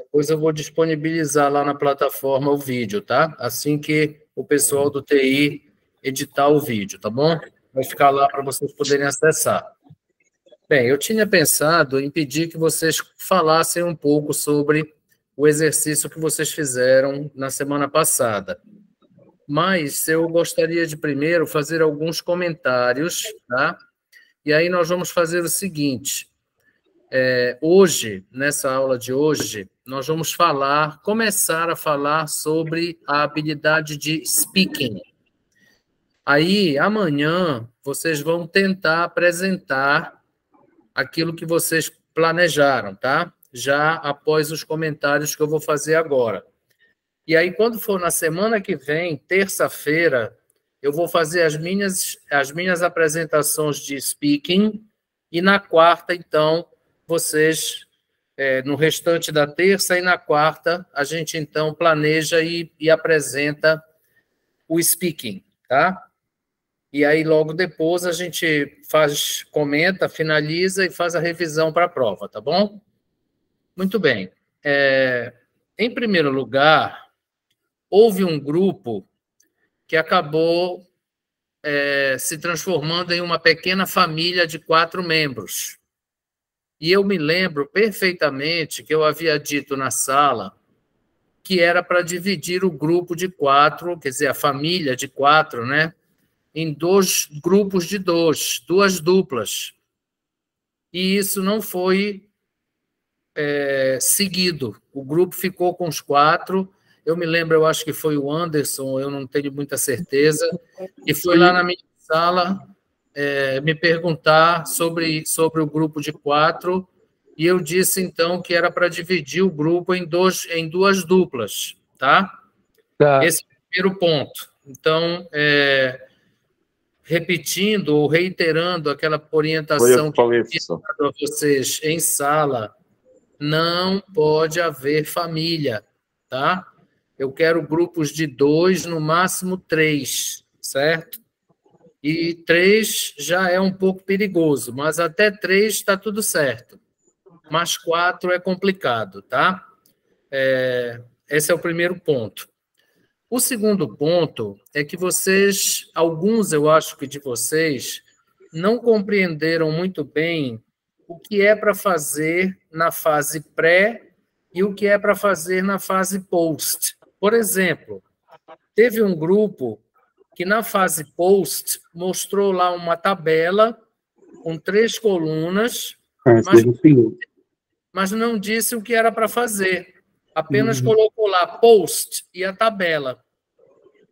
Depois eu vou disponibilizar lá na plataforma o vídeo, tá? Assim que o pessoal do TI editar o vídeo, tá bom? Vai ficar lá para vocês poderem acessar. Bem, eu tinha pensado em pedir que vocês falassem um pouco sobre o exercício que vocês fizeram na semana passada. Mas eu gostaria de primeiro fazer alguns comentários, tá? E aí nós vamos fazer o seguinte. Hoje, nessa aula de hoje, nós vamos começar a falar sobre a habilidade de speaking. Aí, amanhã, vocês vão tentar apresentar aquilo que vocês planejaram, tá? Já após os comentários que eu vou fazer agora. E aí, quando for na semana que vem, terça-feira, eu vou fazer as minhas apresentações de speaking, e na quarta, então, vocês, no restante da terça e na quarta, a gente, então, planeja e apresenta o speaking, tá? E aí, logo depois, a gente comenta, finaliza e faz a revisão para a prova, tá bom? Muito bem. Em primeiro lugar, houve um grupo que acabou se transformando em uma pequena família de 4 membros. E eu me lembro perfeitamente que eu havia dito na sala que era para dividir o grupo de 4, quer dizer, a família de 4, né, em 2 grupos de 2 duplas. E isso não foi seguido. O grupo ficou com os 4. Eu me lembro, eu acho que foi o Anderson, eu não tenho muita certeza, e foi lá na minha sala me perguntar sobre o grupo de 4, e eu disse, então, que era para dividir o grupo em 2 duplas, tá? Tá. Esse é o primeiro ponto. Então, repetindo ou reiterando aquela orientação que eu fiz para vocês em sala, não pode haver família, tá? Eu quero grupos de 2, no máximo 3, certo? E 3 já é um pouco perigoso, mas até 3 está tudo certo. Mas 4 é complicado, tá? Esse é o primeiro ponto. O segundo ponto é que alguns, eu acho que de vocês, não compreenderam muito bem o que é para fazer na fase pré e o que é para fazer na fase post. Por exemplo, teve um grupo que na fase post mostrou lá uma tabela com 3 colunas, mas não disse o que era para fazer. Apenas colocou lá post e a tabela.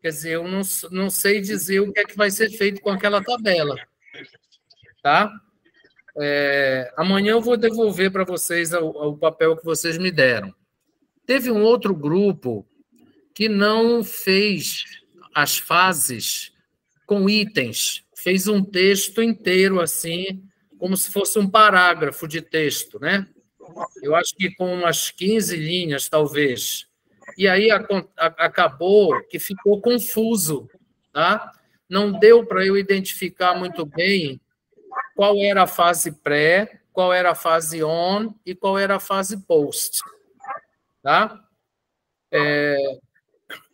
Quer dizer, eu não sei dizer o que é que vai ser feito com aquela tabela. Tá? Amanhã eu vou devolver para vocês o papel que vocês me deram. Teve um outro grupo que não fez as fases com itens, fez um texto inteiro, assim, como se fosse um parágrafo de texto, né? Eu acho que com umas 15 linhas, talvez. E aí acabou que ficou confuso, tá? Não deu para eu identificar muito bem qual era a fase pré, qual era a fase on e qual era a fase post, tá?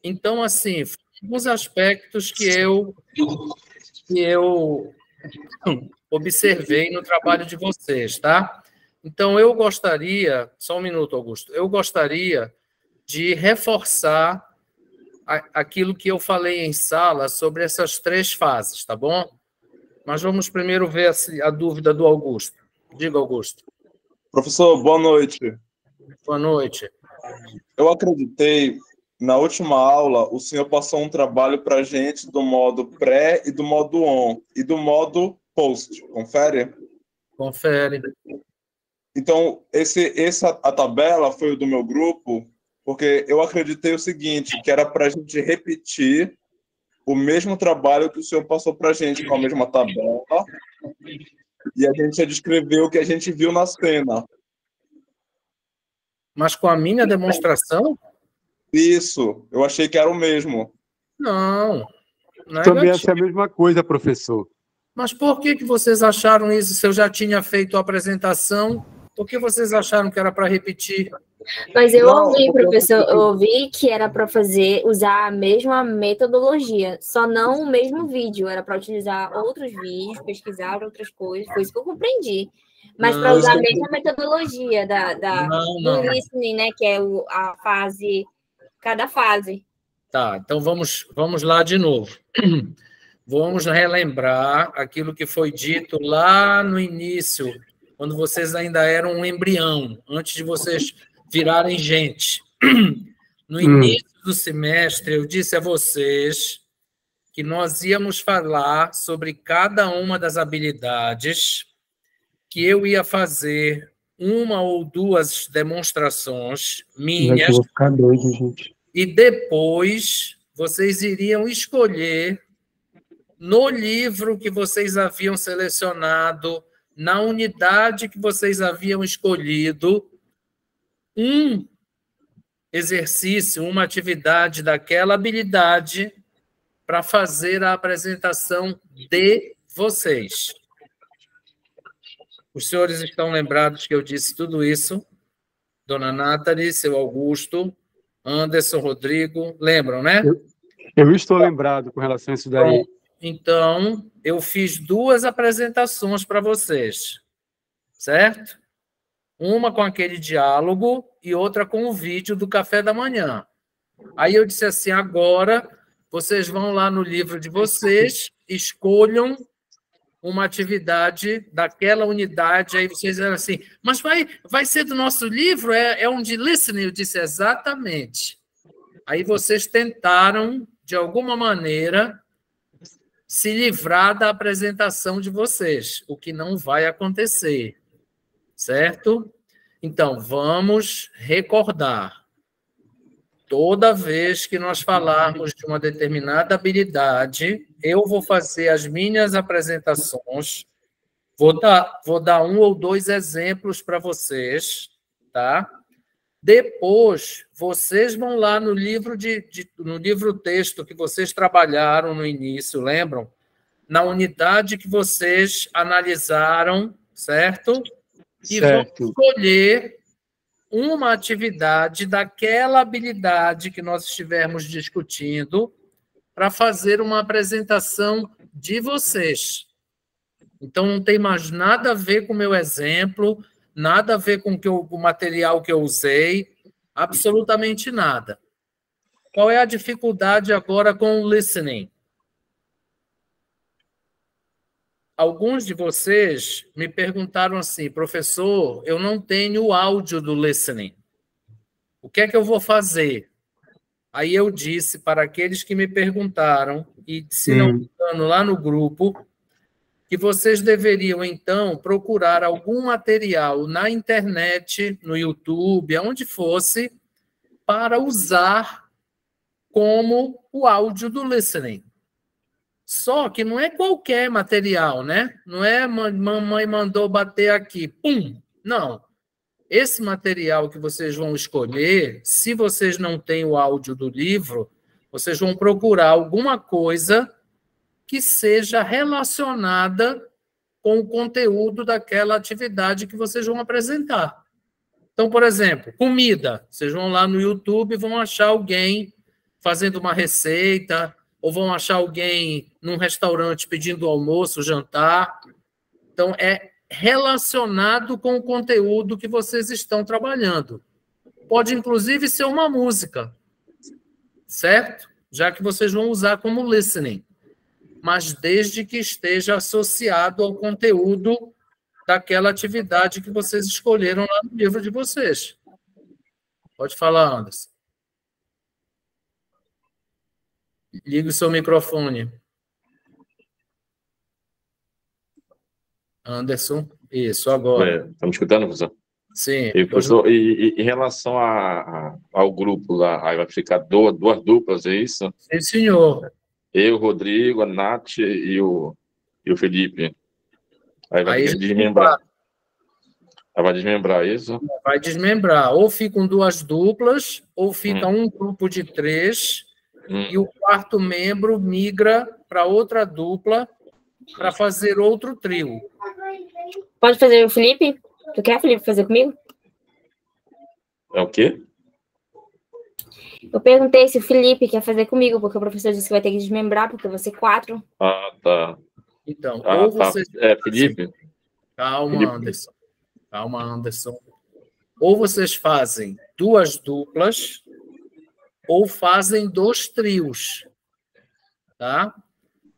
Então, assim, alguns aspectos que eu observei no trabalho de vocês, tá? Então, eu gostaria... Só um minuto, Augusto. Eu gostaria de reforçar aquilo que eu falei em sala sobre essas 3 fases, tá bom? Mas vamos primeiro ver a dúvida do Augusto. Diga, Augusto. Professor, boa noite. Boa noite. Eu acreditei, na última aula, o senhor passou um trabalho para a gente do modo pré e do modo on, e do modo post. Confere? Confere. Então, a tabela foi o do meu grupo, porque eu acreditei o seguinte, que era para a gente repetir o mesmo trabalho que o senhor passou para a gente, com a mesma tabela, e a gente ia descrever o que a gente viu na cena. Mas com a minha demonstração? Isso, eu achei que era o mesmo. Não é também achei a mesma coisa, professor. Mas por que vocês acharam isso se eu já tinha feito a apresentação? Por que vocês acharam que era para repetir? Mas eu Não, ouvi, porque professor, eu ouvi que era para usar a mesma metodologia, só não o mesmo vídeo, era para utilizar outros vídeos, pesquisar outras coisas, foi isso que eu compreendi. Mas para Não, usar a mesma metodologia do não. listening, né, que é a fase, cada fase. Tá, então vamos lá de novo. Vamos relembrar aquilo que foi dito lá no início, quando vocês ainda eram um embrião, antes de vocês virarem gente. No início do semestre, eu disse a vocês que nós íamos falar sobre cada uma das habilidades, que eu ia fazer uma ou duas demonstrações minhas, Eu vou ficar doido, gente. e depois vocês iriam escolher no livro que vocês haviam selecionado, na unidade que vocês haviam escolhido, um exercício, uma atividade daquela habilidade para fazer a apresentação de vocês. Os senhores estão lembrados que eu disse tudo isso? Dona Nathalie, seu Augusto, Anderson, Rodrigo, lembram, né? Eu estou lembrado com relação a isso daí. Então, eu fiz duas apresentações para vocês, certo? Uma com aquele diálogo e outra com o vídeo do café da manhã. Aí eu disse assim, agora vocês vão lá no livro de vocês, escolham uma atividade daquela unidade, aí vocês disseram assim, mas vai ser do nosso livro? É um de listening? Eu disse, exatamente. Aí vocês tentaram, de alguma maneira, se livrar da apresentação de vocês, o que não vai acontecer, certo? Então, vamos recordar. Toda vez que nós falarmos de uma determinada habilidade, eu vou fazer as minhas apresentações, vou dar um ou dois exemplos para vocês, tá? Depois, vocês vão lá no livro no livro-texto que vocês trabalharam no início, lembram? Na unidade que vocês analisaram, certo? E vão escolher uma atividade daquela habilidade que nós estivermos discutindo para fazer uma apresentação de vocês. Então, não tem mais nada a ver com o meu exemplo, nada a ver com o material que eu usei, absolutamente nada. Qual é a dificuldade agora com o listening? Alguns de vocês me perguntaram assim, professor, eu não tenho o áudio do listening. O que é que eu vou fazer? Aí eu disse para aqueles que me perguntaram, e se não me engano, lá no grupo, que vocês deveriam, então, procurar algum material na internet, no YouTube, aonde fosse, para usar como o áudio do listening. Só que não é qualquer material, né? Não é mamãe mandou bater aqui, pum! Não. Esse material que vocês vão escolher, se vocês não têm o áudio do livro, vocês vão procurar alguma coisa que seja relacionada com o conteúdo daquela atividade que vocês vão apresentar. Então, por exemplo, comida. Vocês vão lá no YouTube e vão achar alguém fazendo uma receita, ou vão achar alguém num restaurante pedindo almoço, jantar. Então, é relacionado com o conteúdo que vocês estão trabalhando. Pode, inclusive, ser uma música, certo? Já que vocês vão usar como listening. Mas desde que esteja associado ao conteúdo daquela atividade que vocês escolheram lá no livro de vocês. Pode falar, Anderson. Liga o seu microfone. Anderson, isso, agora. Está me escutando, professor? Sim. E, professor, em relação ao grupo lá, aí vai ficar duas duplas, é isso? Sim, senhor. Eu, o Rodrigo, a Nath e o Felipe. Aí vai desmembrar. Aí vai desmembrar isso? Vai desmembrar. Ou ficam duas duplas, ou fica um grupo de 3, e o quarto membro migra para outra dupla para fazer outro trio. Pode fazer o Felipe? Tu quer, Felipe, fazer comigo? É o quê? Eu perguntei se o Felipe quer fazer comigo, porque o professor disse que vai ter que desmembrar, porque você 4. Ah, tá. Então, Ah, ou tá. vocês... Felipe? Calma, Felipe. Anderson. Calma, Anderson. Ou vocês fazem 2 duplas, ou fazem 2 trios, tá?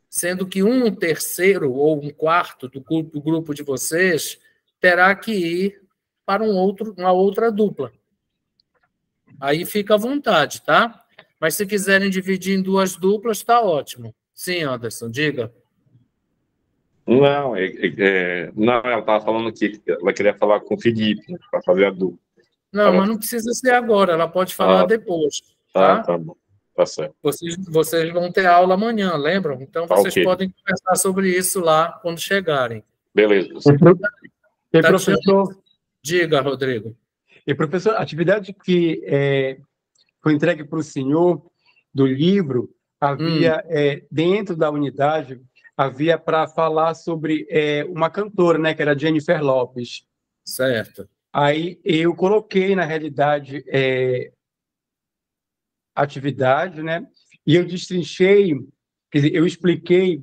Sendo que um terceiro ou um quarto do grupo de vocês terá que ir para uma outra dupla. Aí fica à vontade, tá? Mas se quiserem dividir em 2 duplas, está ótimo. Sim, Anderson, diga. Não, não, ela estava falando que ela queria falar com o Felipe para fazer a dupla. Não, mas não precisa ser agora, ela pode falar depois, tá? Tá bom, tá certo. Vocês vão ter aula amanhã, lembram? Então vocês Ok. podem conversar sobre isso lá quando chegarem. Beleza. E professor, Diga, Rodrigo. a atividade que foi entregue para o senhor do livro, havia, dentro da unidade, havia para falar sobre uma cantora, né, que era Jennifer Lopez. Certo. Aí eu coloquei, na realidade, atividade, né, e eu destrinchei, quer dizer, eu expliquei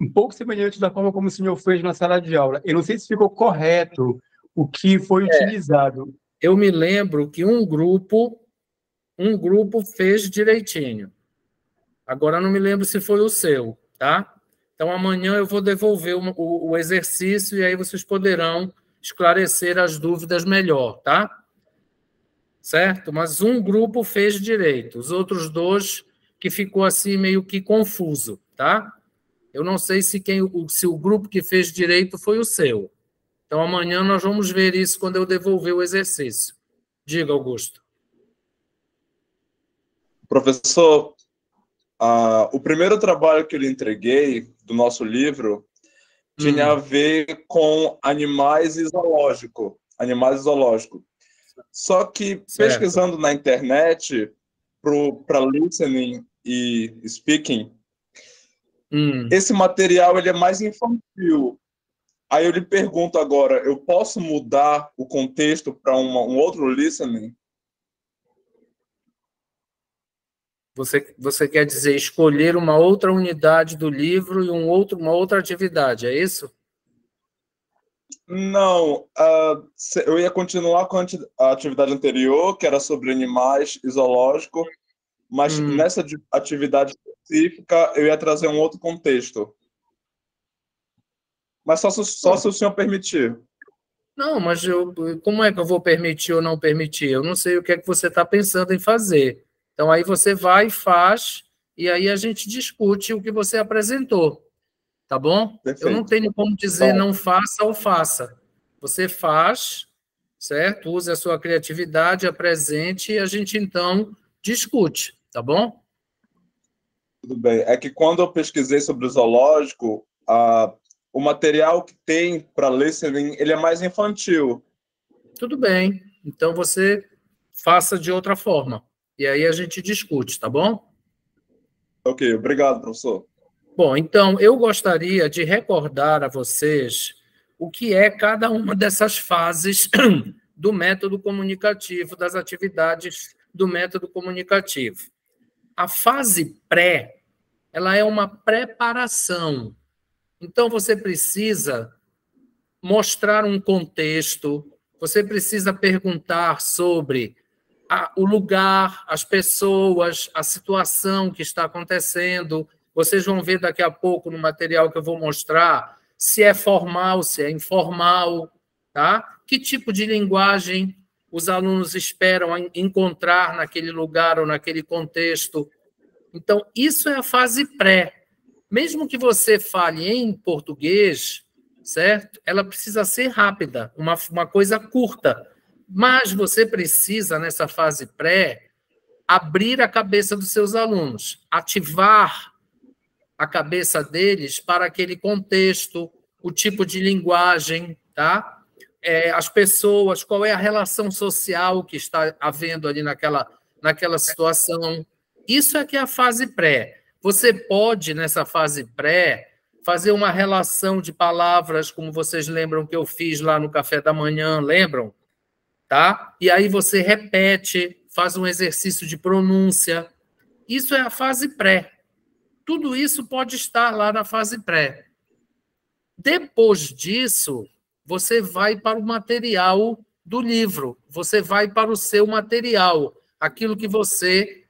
um pouco semelhante da forma como o senhor fez na sala de aula. Eu não sei se ficou correto o que foi utilizado. Eu me lembro que um grupo fez direitinho. Agora não me lembro se foi o seu, tá? Então amanhã eu vou devolver o exercício e aí vocês poderão esclarecer as dúvidas melhor, tá? Certo? Mas um grupo fez direito, os outros 2 que ficou assim meio que confuso, tá? Eu não sei se o grupo que fez direito foi o seu. Então, amanhã nós vamos ver isso quando eu devolver o exercício. Diga, Augusto. Professor, o primeiro trabalho que eu lhe entreguei do nosso livro tinha a ver com animais e zoológico. Só que, pesquisando na internet para listening e speaking, esse material ele é mais infantil. Aí eu lhe pergunto agora, eu posso mudar o contexto para um outro listening? Você quer dizer escolher uma outra unidade do livro e uma outra atividade, é isso? Não, eu ia continuar com a atividade anterior, que era sobre animais e zoológico, mas nessa atividade específica eu ia trazer um outro contexto. Mas só se o senhor permitir. Não, mas como é que eu vou permitir ou não permitir? Eu não sei o que é que você está pensando em fazer. Então, aí você vai e faz, e aí a gente discute o que você apresentou. Tá bom? Perfeito. Eu não tenho como dizer não faça ou faça. Você faz, certo? Use a sua criatividade, apresente, e a gente, então, discute. Tá bom? Tudo bem. É que quando eu pesquisei sobre o zoológico, o material que tem para listening, ele é mais infantil. Tudo bem. Então, você faça de outra forma. E aí a gente discute, tá bom? Ok, obrigado, professor. Bom, então, eu gostaria de recordar a vocês o que é cada uma dessas fases do método comunicativo, das atividades do método comunicativo. A fase pré, ela é uma preparação. Então, você precisa mostrar um contexto, você precisa perguntar sobre o lugar, as pessoas, a situação que está acontecendo. Vocês vão ver daqui a pouco no material que eu vou mostrar se é formal, se é informal, tá? Que tipo de linguagem os alunos esperam encontrar naquele lugar ou naquele contexto. Então, isso é a fase pré. Mesmo que você fale em português, certo? Ela precisa ser rápida, uma coisa curta. Mas você precisa, nessa fase pré, abrir a cabeça dos seus alunos, ativar a cabeça deles para aquele contexto, o tipo de linguagem, tá? As pessoas, qual é a relação social que está havendo ali naquela situação. Isso é que é a fase pré. Você pode, nessa fase pré, fazer uma relação de palavras, como vocês lembram que eu fiz lá no café da manhã, lembram? tá? E aí você repete, faz um exercício de pronúncia. Isso é a fase pré. Tudo isso pode estar lá na fase pré. Depois disso, você vai para o material do livro, você vai para o seu material, aquilo que você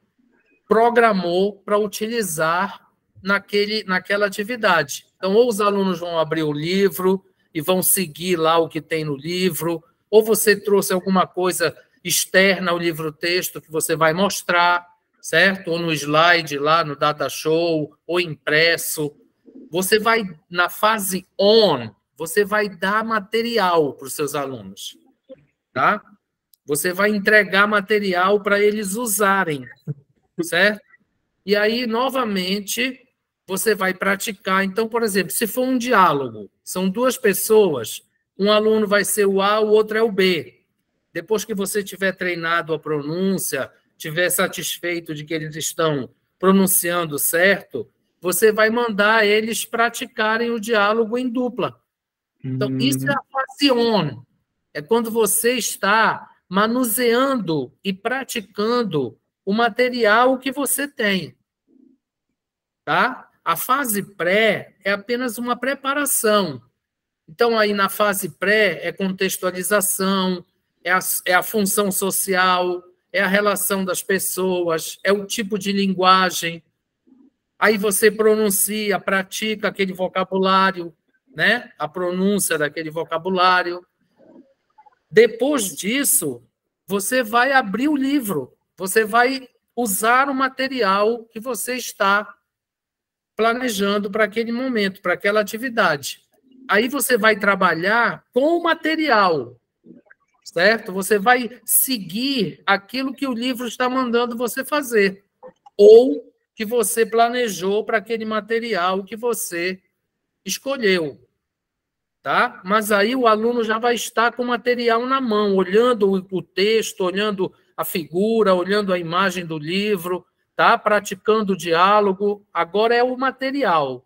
programou para utilizar naquela atividade. Então, ou os alunos vão abrir o livro e vão seguir lá o que tem no livro, ou você trouxe alguma coisa externa ao livro-texto que você vai mostrar, certo? Ou no slide lá, no data show, ou impresso. Você vai, na fase on, você vai dar material para os seus alunos, tá? Você vai entregar material para eles usarem, certo? E aí, novamente, você vai praticar. Então, por exemplo, se for um diálogo, são duas pessoas, um aluno vai ser o A, o outro é o B. Depois que você tiver treinado a pronúncia, tiver satisfeito de que eles estão pronunciando certo, você vai mandar eles praticarem o diálogo em dupla. Então, isso é a fase on. É quando você está manuseando e praticando o material que você tem. Tá? A fase pré é apenas uma preparação. Então, aí na fase pré é contextualização, é a função social, é a relação das pessoas, é o tipo de linguagem. Aí você pronuncia, pratica aquele vocabulário, né? A pronúncia daquele vocabulário. Depois disso, você vai abrir o livro, você vai usar o material que você está planejando para aquele momento, para aquela atividade. Aí você vai trabalhar com o material, certo? Você vai seguir aquilo que o livro está mandando você fazer, ou que você planejou para aquele material que você escolheu, tá? Mas aí o aluno já vai estar com o material na mão, olhando o texto, olhando a figura, olhando a imagem do livro, tá? Praticando o diálogo. Agora é o material.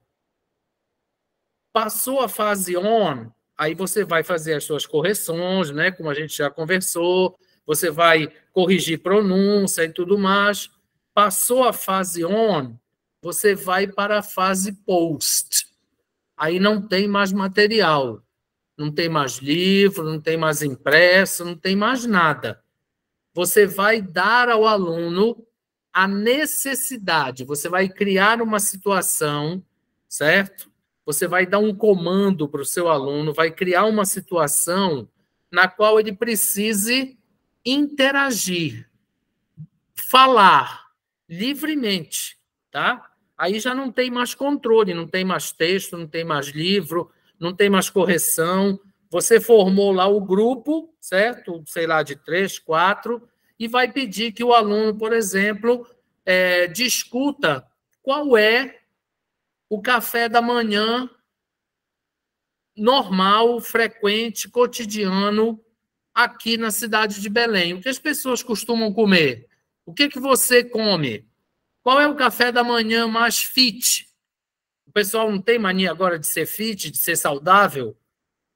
Passou a fase on, aí você vai fazer as suas correções, né? Como a gente já conversou, você vai corrigir pronúncia e tudo mais. Passou a fase on, você vai para a fase post. Aí não tem mais material, não tem mais livro, não tem mais impresso, não tem mais nada. Você vai dar ao aluno a necessidade, você vai criar uma situação, certo? Você vai dar um comando para o seu aluno, vai criar uma situação na qual ele precise interagir, falar livremente, tá? Aí já não tem mais controle, não tem mais texto, não tem mais livro, não tem mais correção. Você formou lá o grupo, certo? Sei lá, de 3, 4, e vai pedir que o aluno, por exemplo, discuta qual é o café da manhã normal, frequente, cotidiano, aqui na cidade de Belém. O que as pessoas costumam comer? O que você come? Qual é o café da manhã mais fit? O pessoal não tem mania agora de ser fit, de ser saudável?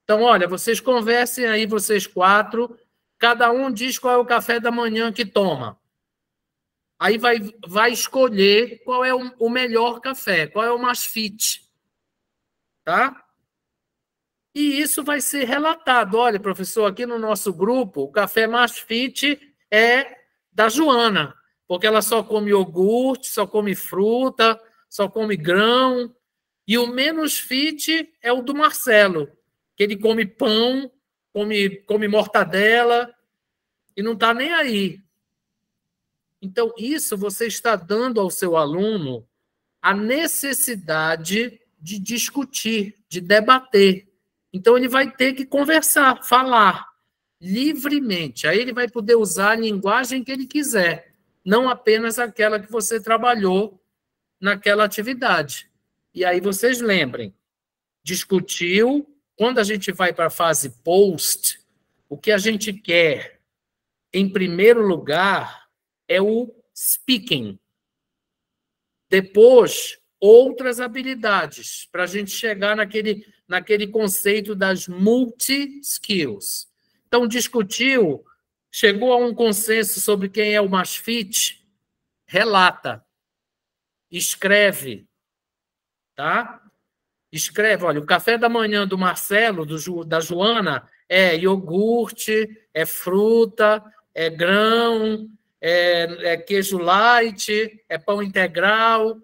Então, olha, vocês conversem aí, vocês 4, cada um diz qual é o café da manhã que toma. Aí vai escolher qual é o melhor café, qual é o mais fit. Tá? E isso vai ser relatado. Olha, professor, aqui no nosso grupo, o café mais fit é da Joana, porque ela só come iogurte, só come fruta, só come grão. E o menos fit é o do Marcelo, que ele come pão, come mortadela e não está nem aí. Então, isso você está dando ao seu aluno a necessidade de discutir, de debater. Então, ele vai ter que conversar, falar livremente. Aí ele vai poder usar a linguagem que ele quiser, não apenas aquela que você trabalhou naquela atividade. E aí vocês lembrem, discutiu, quando a gente vai para a fase post, o que a gente quer, em primeiro lugar, é o speaking. Depois, outras habilidades, para a gente chegar naquele conceito das multi-skills. Então, discutiu, Chegou a um consenso sobre quem é o mais fit? Relata. Escreve. Tá? Escreve, olha, o café da manhã do Marcelo, da Joana, é iogurte, é fruta, é grão, é queijo light, é pão integral.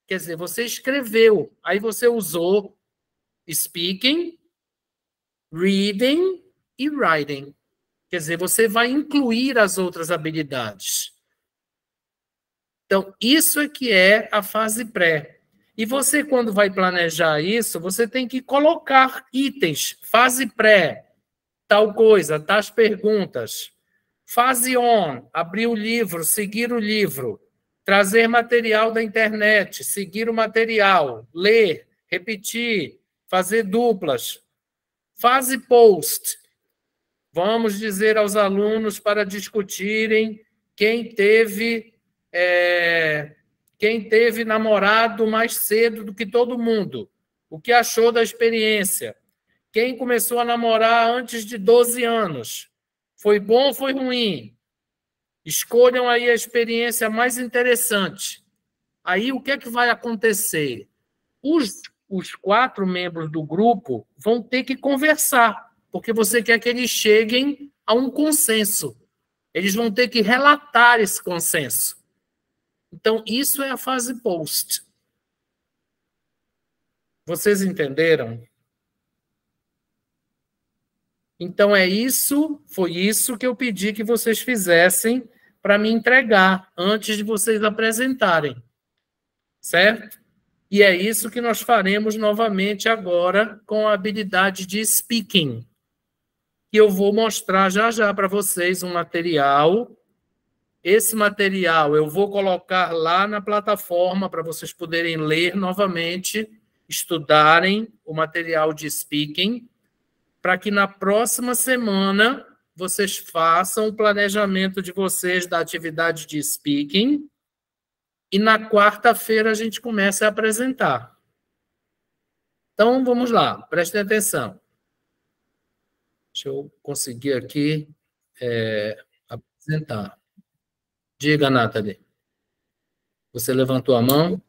Quer dizer, você escreveu, aí você usou speaking, reading e writing. Quer dizer, você vai incluir as outras habilidades. Então, isso é que é a fase pré. E você, quando vai planejar isso, você tem que colocar itens. Fase pré, tal coisa, tais perguntas. Fase on, abrir o livro, seguir o livro. Trazer material da internet, seguir o material. Ler, repetir, fazer duplas. Fase post. Vamos dizer aos alunos para discutirem quem teve namorado mais cedo do que todo mundo. O que achou da experiência? Quem começou a namorar antes de 12 anos? Foi bom ou foi ruim? Escolham aí a experiência mais interessante. Aí, o que é que vai acontecer? Os 4 membros do grupo vão ter que conversar, porque você quer que eles cheguem a um consenso. Eles vão ter que relatar esse consenso. Então, isso é a fase post. Vocês entenderam? Então, foi isso que eu pedi que vocês fizessem para me entregar antes de vocês apresentarem. Certo? E é isso que nós faremos novamente agora com a habilidade de speaking, que eu vou mostrar já para vocês um material. Esse material eu vou colocar lá na plataforma para vocês poderem ler novamente, estudarem o material de speaking, para que na próxima semana vocês façam o planejamento de vocês da atividade de speaking e na quarta-feira a gente começa a apresentar. Então, vamos lá, prestem atenção. Deixa eu conseguir aqui apresentar. Diga, Nathalie. Você levantou a mão?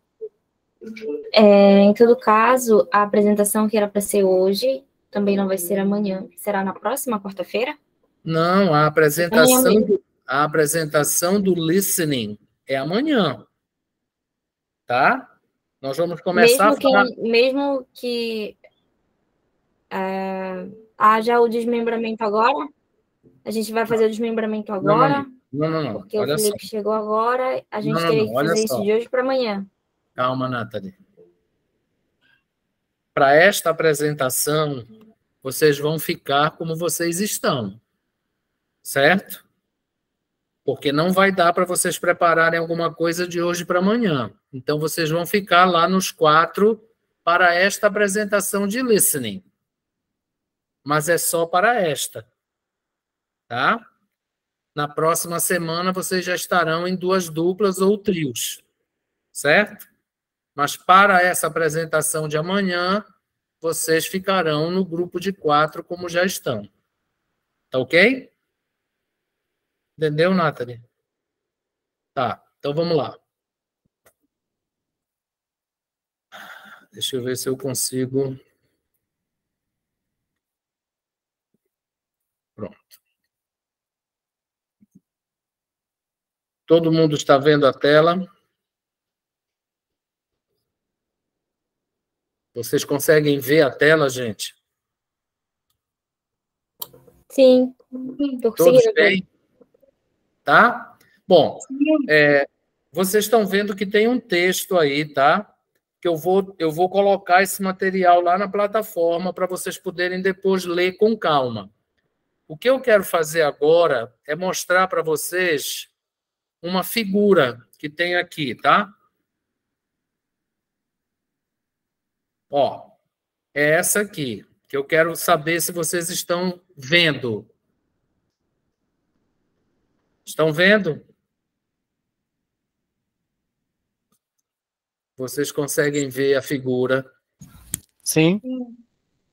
Em todo caso, a apresentação que era para ser hoje também não vai ser amanhã. Será na próxima quarta-feira? Não, a apresentação do listening é amanhã. Tá? Nós vamos começar Mesmo que haja o desmembramento agora, a gente vai fazer o desmembramento agora? Não. Porque olha o Felipe chegou agora, a gente teria que fazer isso de hoje para amanhã. Calma, Nathalie. Para esta apresentação, vocês vão ficar como vocês estão. Certo? Porque não vai dar para vocês prepararem alguma coisa de hoje para amanhã. Então, vocês vão ficar lá nos 4 para esta apresentação de listening. Mas é só para esta. Tá? Na próxima semana, vocês já estarão em 2 duplas ou trios. Certo? Mas para essa apresentação de amanhã, vocês ficarão no grupo de 4 como já estão. Tá ok? Entendeu, Nathalie? Tá, então vamos lá. Deixa eu ver se eu consigo. Pronto. Todo mundo está vendo a tela? Vocês conseguem ver a tela, gente? Sim. Todos bem? Tá? Bom, vocês estão vendo que tem um texto aí, tá? Que eu vou colocar esse material lá na plataforma para vocês poderem depois ler com calma. O que eu quero fazer agora é mostrar para vocês uma figura que tem aqui, tá? Ó, é essa aqui, que eu quero saber se vocês estão vendo. Estão vendo? Vocês conseguem ver a figura? Sim.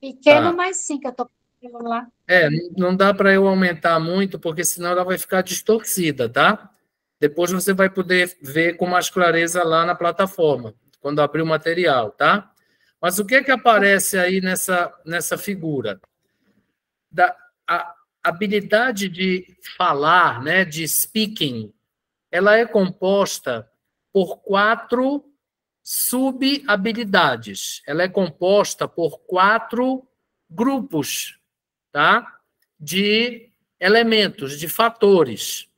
Pequeno, mas sim, que eu estou Não dá para eu aumentar muito, porque senão ela vai ficar distorcida, tá? Depois você vai poder ver com mais clareza lá na plataforma, quando abrir o material, tá? Mas o que é que aparece aí nessa figura? A habilidade de falar, né, de speaking, ela é composta por 4 sub-habilidades. Ela é composta por 4 grupos, tá? De elementos, de fatores.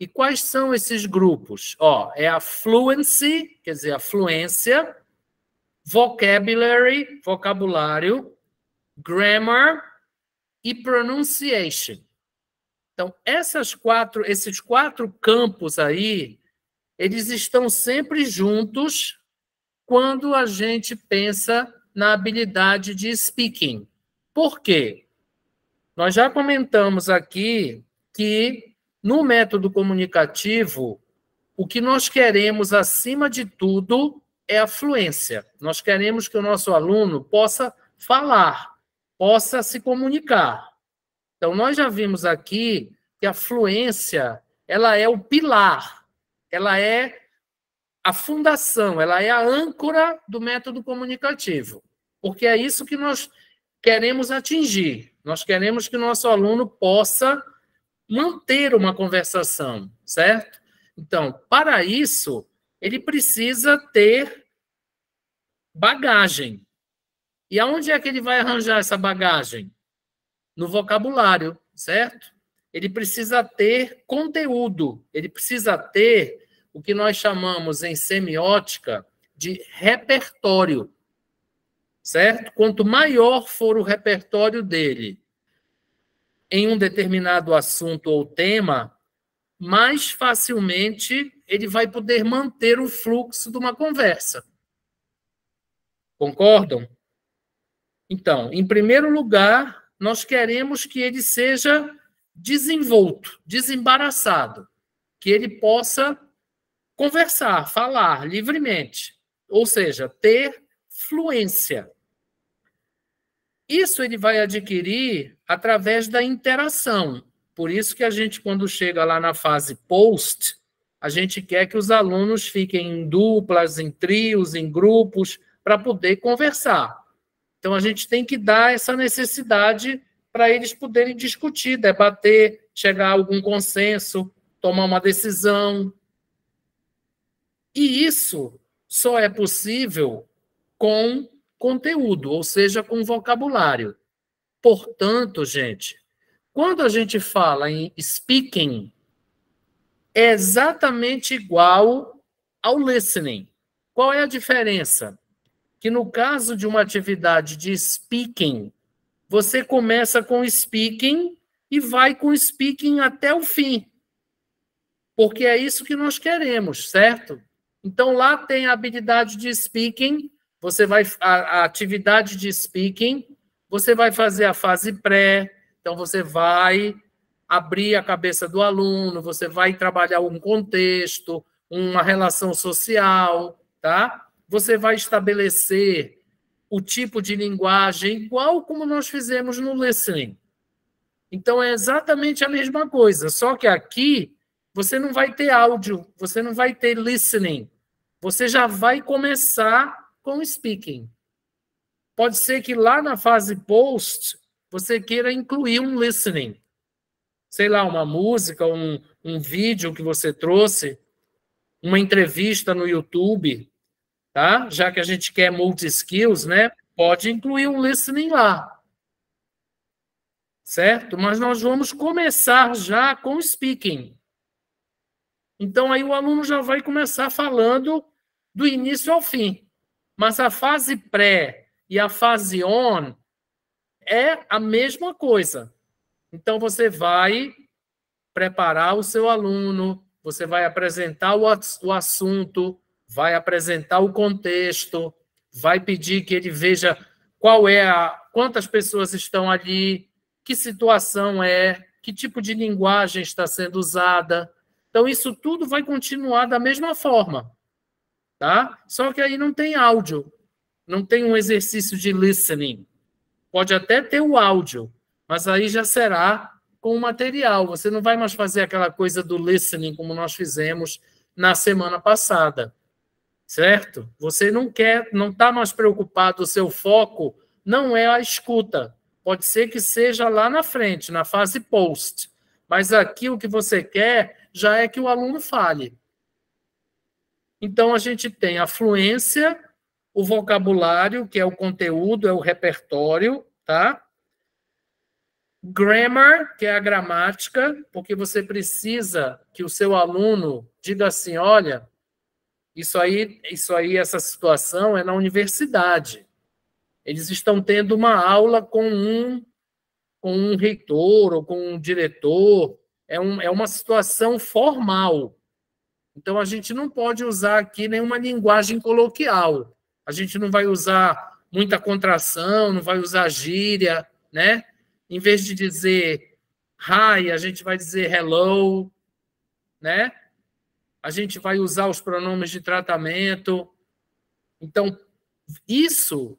E quais são esses grupos? É a fluency, quer dizer, a fluência, vocabulary, vocabulário, grammar e pronunciation. Então, esses 4 campos aí, eles estão sempre juntos quando a gente pensa na habilidade de speaking. Por quê? Nós já comentamos aqui que, no método comunicativo, o que nós queremos, acima de tudo, é a fluência. Nós queremos que o nosso aluno possa falar, possa se comunicar. Então, nós já vimos aqui que a fluência, ela é o pilar, ela é a fundação, ela é a âncora do método comunicativo, porque é isso que nós queremos atingir. Nós queremos que o nosso aluno possa manter uma conversação, certo? Então, para isso, ele precisa ter bagagem. E aonde é que ele vai arranjar essa bagagem? No vocabulário, certo? Ele precisa ter conteúdo, ele precisa ter o que nós chamamos em semiótica de repertório, certo? Quanto maior for o repertório dele em um determinado assunto ou tema, mais facilmente ele vai poder manter o fluxo de uma conversa. Concordam? Então, em primeiro lugar, nós queremos que ele seja desenvolto, desembaraçado, que ele possa conversar, falar livremente, ou seja, ter fluência. Isso ele vai adquirir através da interação. Por isso que a gente, quando chega lá na fase post, a gente quer que os alunos fiquem em duplas, em trios, em grupos, para poder conversar. Então, a gente tem que dar essa necessidade para eles poderem discutir, debater, chegar a algum consenso, tomar uma decisão. E isso só é possível com conteúdo, ou seja, com vocabulário. Portanto, gente, quando a gente fala em speaking, é exatamente igual ao listening. Qual é a diferença? Que no caso de uma atividade de speaking, você começa com speaking e vai com speaking até o fim. Porque é isso que nós queremos, certo? Então, lá tem a habilidade de speaking, a atividade de speaking, você vai fazer a fase pré, então você vai abrir a cabeça do aluno, você vai trabalhar um contexto, uma relação social, tá? Você vai estabelecer o tipo de linguagem igual como nós fizemos no listening. Então, é exatamente a mesma coisa, só que aqui você não vai ter áudio, você não vai ter listening, você já vai começar com speaking. Pode ser que lá na fase post você queira incluir um listening. Sei lá, uma música, um vídeo que você trouxe, uma entrevista no YouTube, tá? Já que a gente quer multi-skills, né? Pode incluir um listening lá. Certo? Mas nós vamos começar já com speaking. Então, aí o aluno já vai começar falando do início ao fim. Mas a fase pré e a fase on é a mesma coisa. Então, você vai preparar o seu aluno, você vai apresentar o assunto, vai apresentar o contexto, vai pedir que ele veja quantas pessoas estão ali, que situação é, que tipo de linguagem está sendo usada. Então, isso tudo vai continuar da mesma forma, tá? Só que aí não tem áudio, não tem um exercício de listening. Pode até ter o áudio, mas aí já será com o material. Você não vai mais fazer aquela coisa do listening como nós fizemos na semana passada, certo? Você não está mais preocupado, o seu foco não é a escuta. Pode ser que seja lá na frente, na fase post, mas aqui o que você quer já é que o aluno fale. Então, a gente tem a fluência, o vocabulário, que é o conteúdo, é o repertório, tá? Grammar, que é a gramática, porque você precisa que o seu aluno diga assim, olha, isso aí, essa situação é na universidade. Eles estão tendo uma aula com um reitor ou com um diretor. É uma situação formal. Então, a gente não pode usar aqui nenhuma linguagem coloquial. A gente não vai usar muita contração, não vai usar gíria, né? Em vez de dizer hi, a gente vai dizer hello, né? A gente vai usar os pronomes de tratamento. Então, isso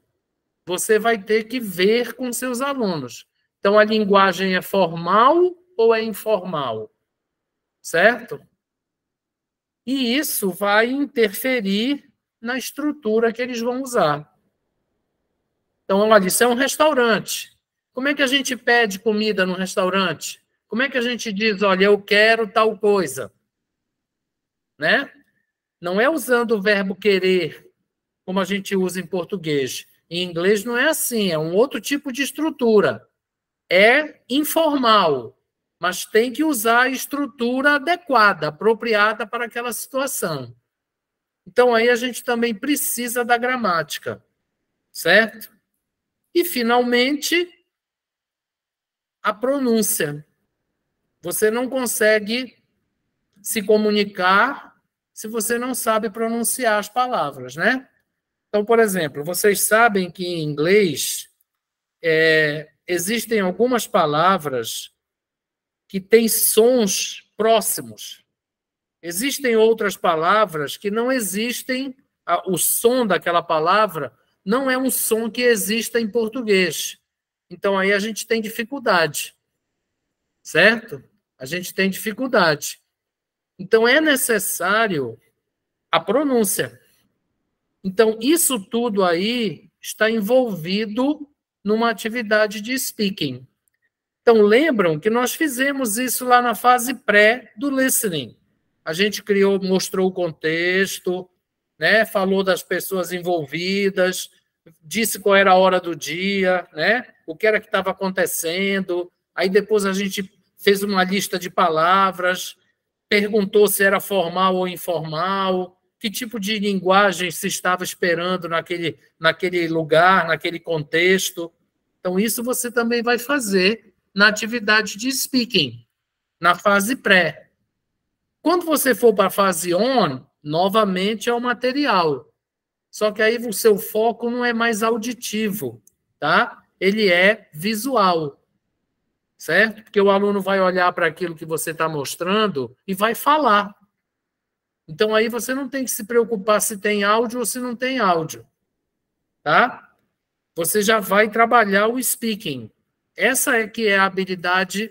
você vai ter que ver com seus alunos. Então, a linguagem é formal ou é informal? Certo? E isso vai interferir na estrutura que eles vão usar. Então, olha, isso é um restaurante. Como é que a gente pede comida no restaurante? Como é que a gente diz, olha, eu quero tal coisa? Né? Não é usando o verbo querer, como a gente usa em português. Em inglês não é assim, é um outro tipo de estrutura. É informal, mas tem que usar a estrutura adequada, apropriada para aquela situação. Então, aí a gente também precisa da gramática, certo? E, finalmente, a pronúncia. Você não consegue se comunicar se você não sabe pronunciar as palavras, né? Então, por exemplo, vocês sabem que em inglês existem algumas palavras que têm sons próximos. Existem outras palavras que não existem, o som daquela palavra não é um som que exista em português. Então, aí a gente tem dificuldade, certo? A gente tem dificuldade. Então, é necessário a pronúncia. Então, isso tudo aí está envolvido numa atividade de speaking. Então, lembram que nós fizemos isso lá na fase pré do listening. A gente mostrou o contexto, né? Falou das pessoas envolvidas, disse qual era a hora do dia, né? O que era que estava acontecendo. Aí depois a gente fez uma lista de palavras, perguntou se era formal ou informal, que tipo de linguagem se estava esperando naquele lugar, naquele contexto. Então, isso você também vai fazer na atividade de speaking, na fase pré. Quando você for para a fase on, novamente é o material. Só que aí o seu foco não é mais auditivo, tá? Ele é visual, certo? Porque o aluno vai olhar para aquilo que você está mostrando e vai falar. Então, aí você não tem que se preocupar se tem áudio ou se não tem áudio, tá? Você já vai trabalhar o speaking. Essa é que é a habilidade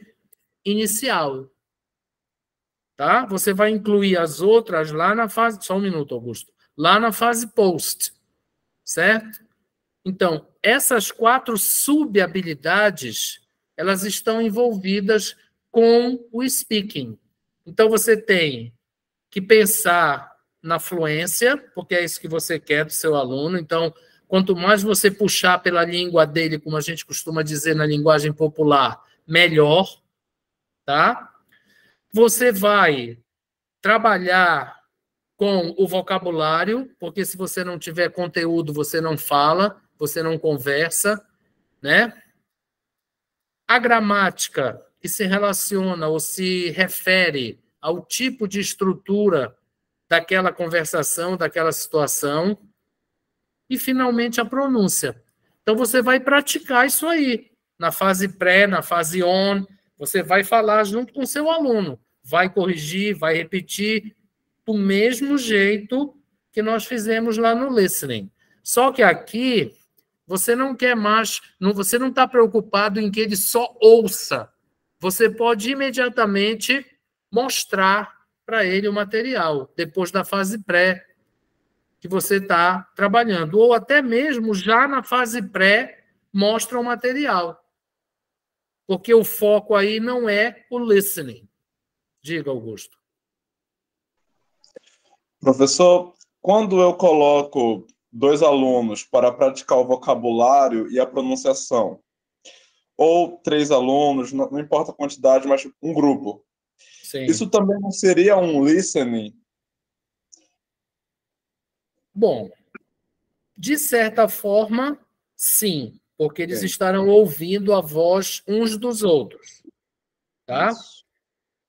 inicial, tá? Você vai incluir as outras lá na fase... Só um minuto, Augusto. Lá na fase post, certo? Então, essas 4 sub-habilidades, elas estão envolvidas com o speaking. Então, você tem que pensar na fluência, porque é isso que você quer do seu aluno. Então, quanto mais você puxar pela língua dele, como a gente costuma dizer na linguagem popular, melhor, tá? Você vai trabalhar com o vocabulário, porque se você não tiver conteúdo, você não fala, você não conversa, né? A gramática, que se relaciona ou se refere ao tipo de estrutura daquela conversação, daquela situação. E, finalmente, a pronúncia. Então, você vai praticar isso aí. Na fase pré, na fase on, você vai falar junto com o seu aluno. Vai corrigir, vai repetir do mesmo jeito que nós fizemos lá no listening. Só que aqui você não quer mais, você não está preocupado em que ele só ouça. Você pode imediatamente mostrar para ele o material, depois da fase pré que você está trabalhando. Ou até mesmo já na fase pré, mostra o material. Porque o foco aí não é o listening. Diga, Augusto. Professor, quando eu coloco 2 alunos para praticar o vocabulário e a pronunciação, ou 3 alunos, não importa a quantidade, mas um grupo, Sim. Isso também não seria um listening? Bom, de certa forma, sim, porque eles estarão ouvindo a voz uns dos outros, tá? Isso.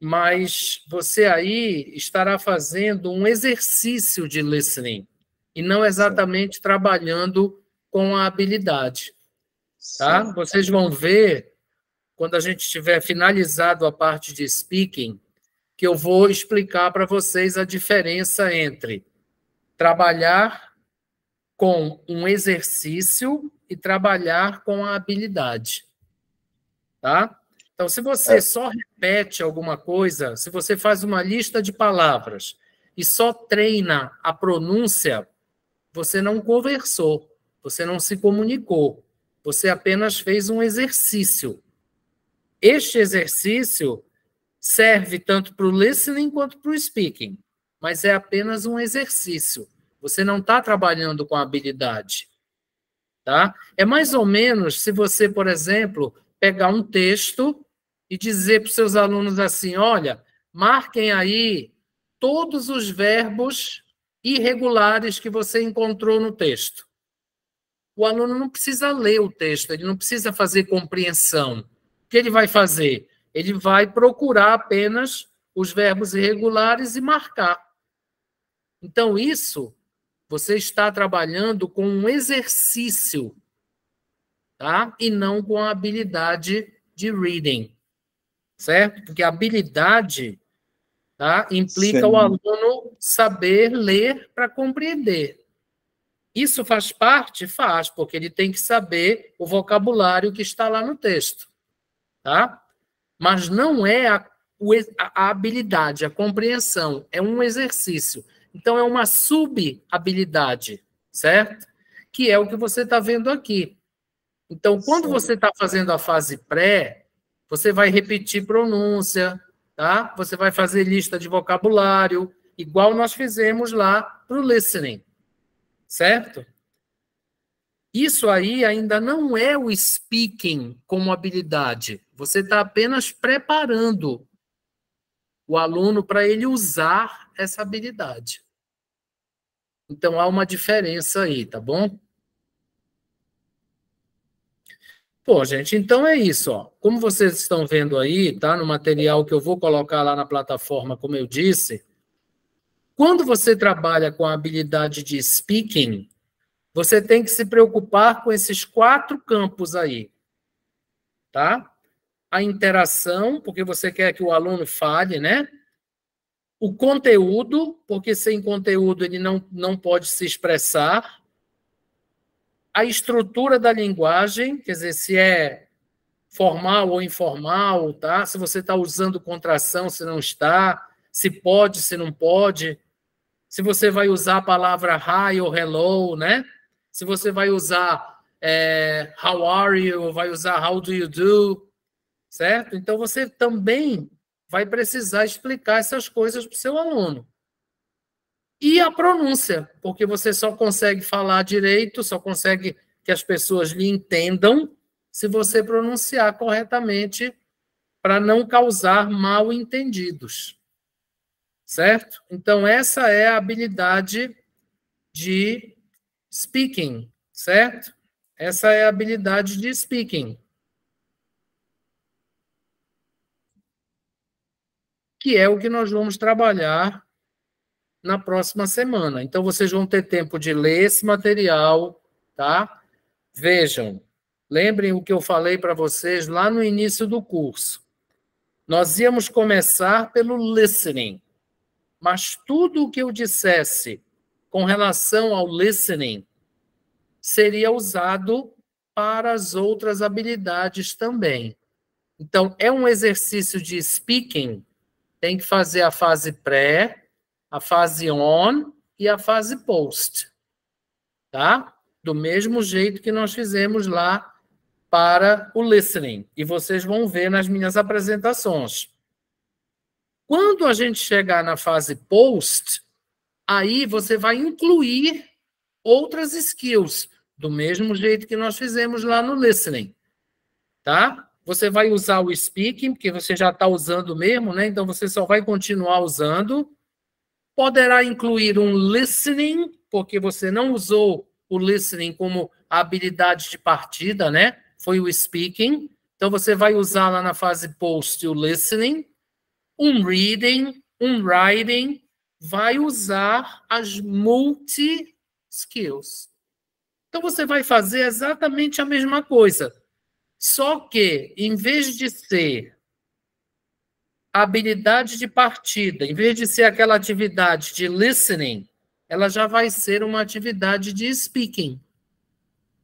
Mas você aí estará fazendo um exercício de listening e não exatamente trabalhando com a habilidade, tá? Sim. Vocês vão ver, quando a gente tiver finalizado a parte de speaking, que eu vou explicar para vocês a diferença entre trabalhar com um exercício e trabalhar com a habilidade, tá? Então, se você só repete alguma coisa, se você faz uma lista de palavras e só treina a pronúncia, você não conversou, você não se comunicou, você apenas fez um exercício. Este exercício serve tanto para o listening quanto para o speaking, mas é apenas um exercício. Você não está trabalhando com a habilidade, tá? É mais ou menos se você, por exemplo, pegar um texto e dizer para os seus alunos assim, olha, marquem aí todos os verbos irregulares que você encontrou no texto. O aluno não precisa ler o texto, ele não precisa fazer compreensão. O que ele vai fazer? Ele vai procurar apenas os verbos irregulares e marcar. Então, isso, você está trabalhando com um exercício, tá? E não com a habilidade de reading, certo? Porque a habilidade, tá, implica Sim. o aluno saber ler para compreender. Isso faz parte? Faz, porque ele tem que saber o vocabulário que está lá no texto, tá? Mas não é a habilidade, a compreensão, é um exercício. Então, é uma sub-habilidade, certo? Que é o que você está vendo aqui. Então, quando você está fazendo a fase pré, você vai repetir pronúncia, tá? Você vai fazer lista de vocabulário, igual nós fizemos lá para o listening, certo? Isso aí ainda não é o speaking como habilidade. Você está apenas preparando o aluno para ele usar essa habilidade. Então, há uma diferença aí, tá bom? Pô, gente, então é isso, ó. Como vocês estão vendo aí, tá? No material que eu vou colocar lá na plataforma, como eu disse, quando você trabalha com a habilidade de speaking, você tem que se preocupar com esses 4 campos aí, tá? A interação, porque você quer que o aluno fale, né? O conteúdo, porque sem conteúdo ele não pode se expressar. A estrutura da linguagem, quer dizer, se é formal ou informal, tá? Se você está usando contração, se não está, se pode, se não pode, se você vai usar a palavra hi ou hello, né? Se você vai usar how are you, ou vai usar how do you do, certo? Então, você também vai precisar explicar essas coisas para o seu aluno. E a pronúncia, porque você só consegue falar direito, só consegue que as pessoas lhe entendam se você pronunciar corretamente para não causar mal-entendidos. Certo? Então, essa é a habilidade de speaking, certo? Essa é a habilidade de speaking. Que é o que nós vamos trabalhar na próxima semana. Então, vocês vão ter tempo de ler esse material, tá? Vejam, lembrem o que eu falei para vocês lá no início do curso. Nós íamos começar pelo listening, mas tudo o que eu dissesse com relação ao listening seria usado para as outras habilidades também. Então, é um exercício de speaking, tem que fazer a fase pré, a fase on e a fase post, tá? Do mesmo jeito que nós fizemos lá para o listening, e vocês vão ver nas minhas apresentações. Quando a gente chegar na fase post, aí você vai incluir outras skills, do mesmo jeito que nós fizemos lá no listening, tá? Você vai usar o speaking, porque você já está usando mesmo, né? Então, você só vai continuar usando. Poderá incluir um listening, porque você não usou o listening como habilidade de partida, né? Foi o speaking. Então, você vai usar lá na fase post o listening, um reading, um writing, vai usar as multi-skills. Então, você vai fazer exatamente a mesma coisa. Só que, em vez de ser habilidade de partida, em vez de ser aquela atividade de listening, ela já vai ser uma atividade de speaking.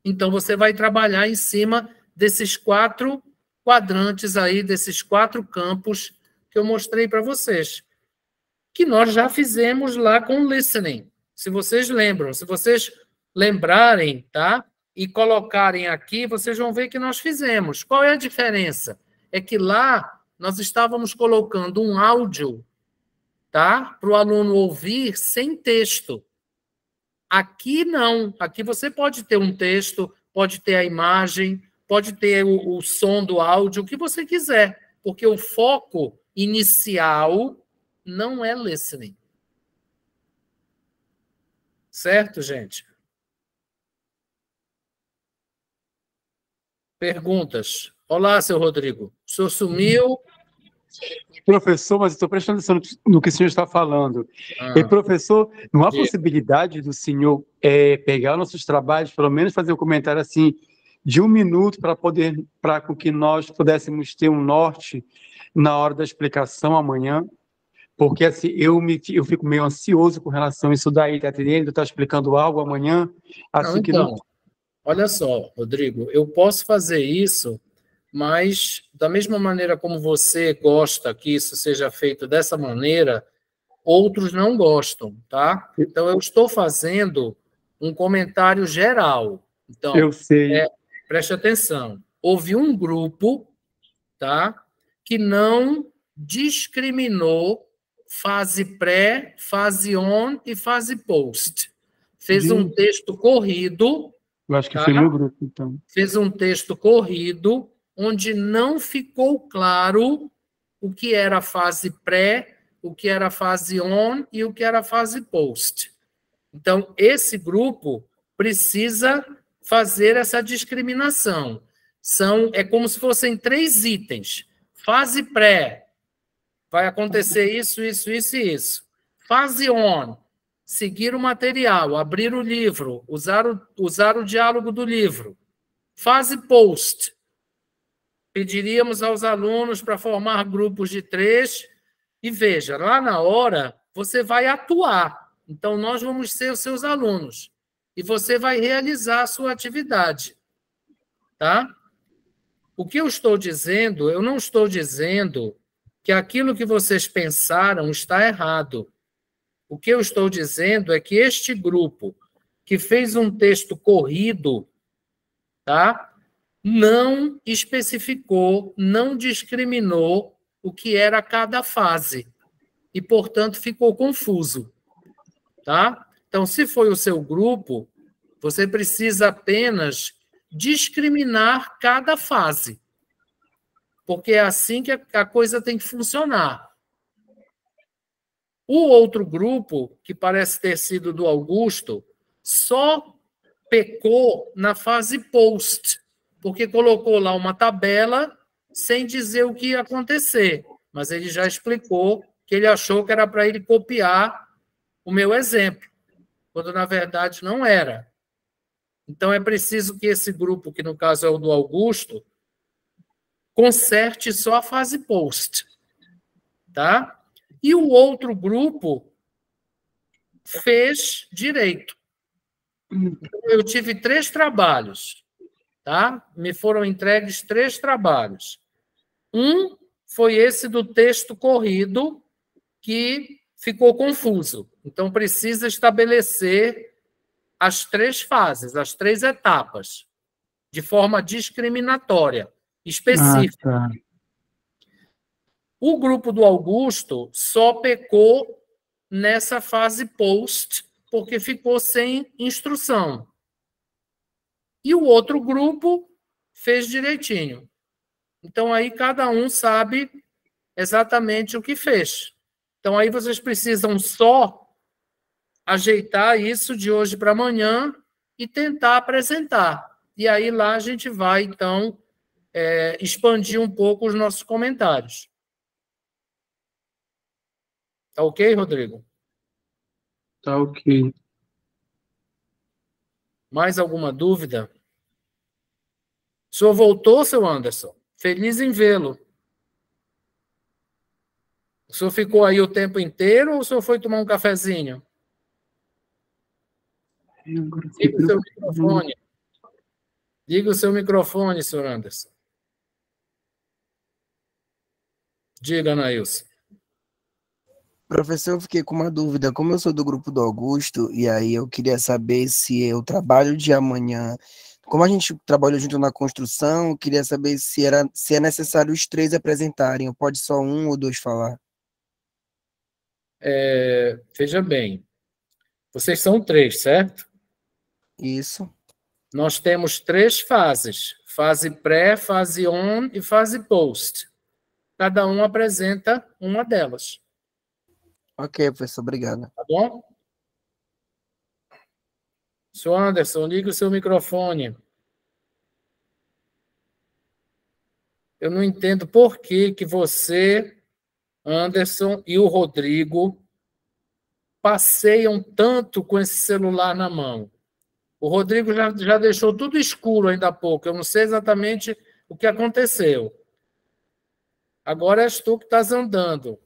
Então, você vai trabalhar em cima desses 4 quadrantes aí, desses 4 campos que eu mostrei para vocês, que nós já fizemos lá com o listening. Se vocês lembram, se vocês lembrarem, tá? E colocarem aqui, vocês vão ver que nós fizemos. Qual é a diferença? É que lá nós estávamos colocando um áudio, tá? Para o aluno ouvir sem texto. Aqui não. Aqui você pode ter um texto, pode ter a imagem, pode ter o som do áudio, o que você quiser, porque o foco inicial não é listening. Certo, gente? Perguntas. Olá, seu Rodrigo. O senhor sumiu? Professor, mas estou prestando atenção no que o senhor está falando. E, professor, não há possibilidade do senhor pegar nossos trabalhos, pelo menos fazer um comentário assim, de 1 minuto, para que nós pudéssemos ter um norte na hora da explicação amanhã? Porque assim, eu fico meio ansioso com relação a isso daí, tá entendendo? Está explicando algo amanhã, assim não, que então, não... Olha só, Rodrigo, eu posso fazer isso, mas da mesma maneira como você gosta que isso seja feito dessa maneira, outros não gostam, tá? Então, eu estou fazendo um comentário geral. Então, eu sei. Preste atenção. Houve um grupo, tá, que não discriminou fase pré, fase on e fase post. Fez um texto corrido. Eu acho que foi meu grupo, então. Fez um texto corrido, onde não ficou claro o que era a fase pré, o que era a fase on e o que era a fase post. Então, esse grupo precisa fazer essa discriminação. É como se fossem 3 itens. Fase pré, vai acontecer isso, isso, isso e isso. Fase on, seguir o material, abrir o livro, usar o diálogo do livro. Fase post, pediríamos aos alunos para formar grupos de 3, e veja, lá na hora, você vai atuar. Então, nós vamos ser os seus alunos, e você vai realizar a sua atividade. Tá? O que eu estou dizendo, eu não estou dizendo que aquilo que vocês pensaram está errado. O que eu estou dizendo é que este grupo que fez um texto corrido, tá? Não especificou, não discriminou o que era cada fase e, portanto, ficou confuso, tá? Então, se foi o seu grupo, você precisa apenas discriminar cada fase, porque é assim que a coisa tem que funcionar. O outro grupo, que parece ter sido do Augusto, só pecou na fase post, porque colocou lá uma tabela sem dizer o que ia acontecer, mas ele já explicou que ele achou que era para ele copiar o meu exemplo, quando na verdade não era. Então é preciso que esse grupo, que no caso é o do Augusto, conserte só a fase post, tá? E o outro grupo fez direito. Então, eu tive 3 trabalhos, tá? Me foram entregues 3 trabalhos. Um foi esse do texto corrido, que ficou confuso. Então, precisa estabelecer as 3 fases, as 3 etapas, de forma discriminatória, específica. Ah, tá. O grupo do Augusto só pecou nessa fase post, porque ficou sem instrução. E o outro grupo fez direitinho. Então, aí cada um sabe exatamente o que fez. Então, aí vocês precisam só ajeitar isso de hoje para amanhã e tentar apresentar. E aí lá a gente vai, então, expandir um pouco os nossos comentários. Tá ok, Rodrigo? Tá ok. Mais alguma dúvida? O senhor voltou, seu Anderson? Feliz em vê-lo. O senhor ficou aí o tempo inteiro ou o senhor foi tomar um cafezinho? Liga o seu microfone. Liga o seu microfone, senhor Anderson. Diga, Anailson. Professor, eu fiquei com uma dúvida. Como eu sou do grupo do Augusto, e aí eu queria saber se o trabalho de amanhã, como a gente trabalhou junto na construção, eu queria saber se é necessário os 3 apresentarem, ou pode só 1 ou 2 falar. Veja bem, vocês são 3, certo? Isso. Nós temos 3 fases: fase pré, fase on e fase post. Cada um apresenta uma delas. Ok, professor, obrigado. Tá bom? Senhor Anderson, liga o seu microfone. Eu não entendo por que você, Anderson e o Rodrigo passeiam tanto com esse celular na mão. O Rodrigo já deixou tudo escuro ainda há pouco. Eu não sei exatamente o que aconteceu. Agora és tu que estás andando.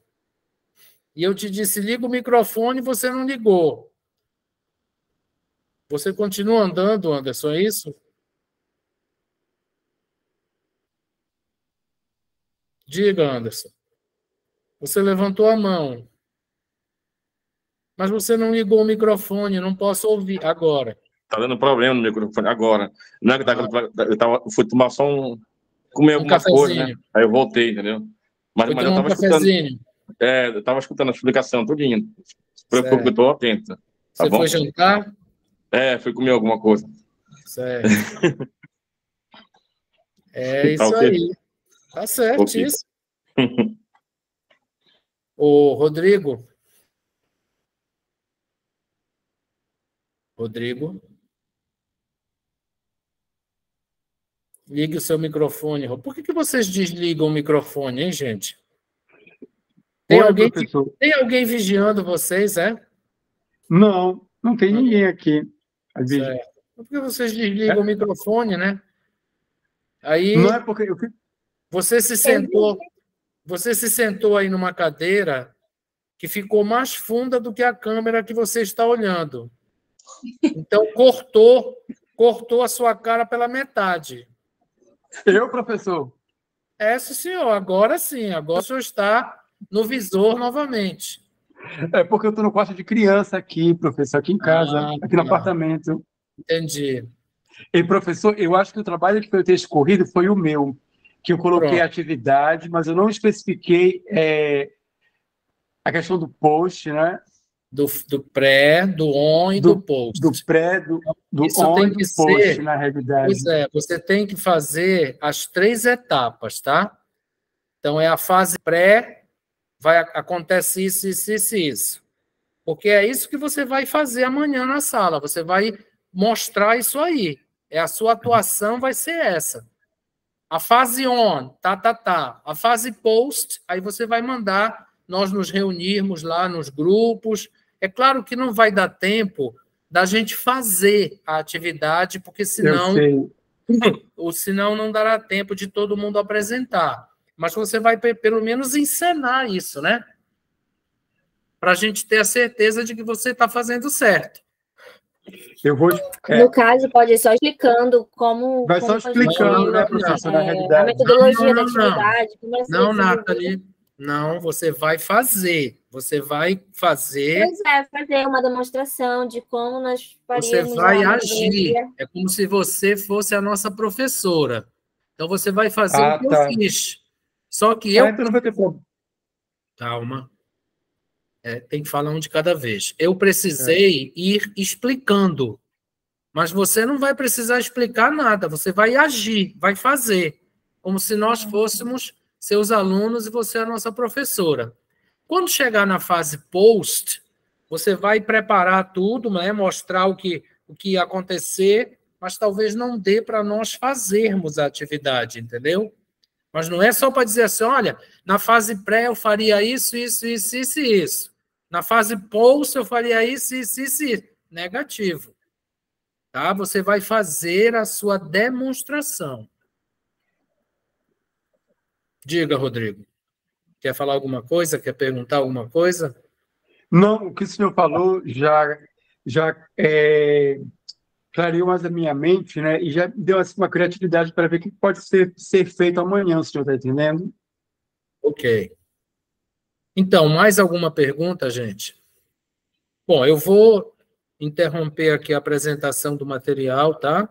E eu te disse, liga o microfone e você não ligou. Você continua andando, Anderson, é isso? Diga, Anderson. Você levantou a mão. Mas você não ligou o microfone, não posso ouvir agora. Tá dando problema no microfone agora. Não é que eu fui tomar só comer alguma coisa, né? Aí eu voltei, entendeu? Mas eu tava escutando. Eu tava escutando a explicação todinha. Se preocupe que eu tô atento. Tá você bom? Foi jantar? Fui comer alguma coisa. Certo. Isso okay. Aí. Tá certo, okay. Isso. Ô, Rodrigo. Ligue o seu microfone. Por que vocês desligam o microfone, hein, gente? Tem alguém vigiando vocês, é? Não tem ninguém aqui. Certo. Por que vocês desligam o microfone, né? Aí não é porque você se sentou aí numa cadeira que ficou mais funda do que a câmera que você está olhando. Então cortou a sua cara pela metade. Eu, professor? Sim, senhor. Agora sim. Agora o senhor está no visor novamente. É porque eu estou no quarto de criança aqui, professor, aqui em casa, aqui no apartamento. Entendi. E, professor, eu acho que o trabalho que foi o texto corrido foi o meu, que eu coloquei a atividade, mas eu não especifiquei a questão do post, né? Do pré, do on e do post. Do pré, do on e do post, na realidade. Pois é, você tem que fazer as 3 etapas, tá? Então, é a fase pré, acontece isso. Porque é isso que você vai fazer amanhã na sala. Você vai mostrar isso aí. A sua atuação vai ser essa. A fase on, A fase post, aí você vai mandar nós nos reunirmos lá nos grupos. É claro que não vai dar tempo da gente fazer a atividade, porque senão não dará tempo de todo mundo apresentar. Mas você vai, pelo menos, encenar isso, né? Para a gente ter a certeza de que você está fazendo certo. Eu vou. No caso, pode ir só explicando como. Vai só explicando, né, professor, na realidade. A metodologia da atividade. Não, Nathalie. Não, você vai fazer. Você vai fazer. Pois é, fazer uma demonstração de como nós faríamos. Você vai agir. É como se você fosse a nossa professora. Então, você vai fazer o que eu fiz. Só que eu. Então não vai ter problema. Calma. Tem que falar um de cada vez. Eu precisei ir explicando. Mas você não vai precisar explicar nada. Você vai agir, vai fazer. Como se nós fôssemos seus alunos e você é a nossa professora. Quando chegar na fase post, você vai preparar tudo, né? Mostrar o que ia acontecer, mas talvez não dê para nós fazermos a atividade, entendeu? Mas não é só para dizer assim, olha, na fase pré eu faria isso, isso, isso, isso e isso. Na fase post eu faria isso, isso, isso e isso. Negativo. Tá? Você vai fazer a sua demonstração. Diga, Rodrigo. Quer falar alguma coisa? Quer perguntar alguma coisa? Não, o que o senhor falou já clareou mais a minha mente, né? E já deu assim, uma criatividade para ver o que pode ser feito amanhã, o senhor está entendendo? Ok. Então, mais alguma pergunta, gente? Bom, eu vou interromper aqui a apresentação do material, tá?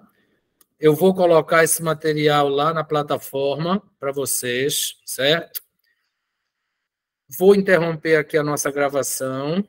Eu vou colocar esse material lá na plataforma para vocês, certo? Vou interromper aqui a nossa gravação.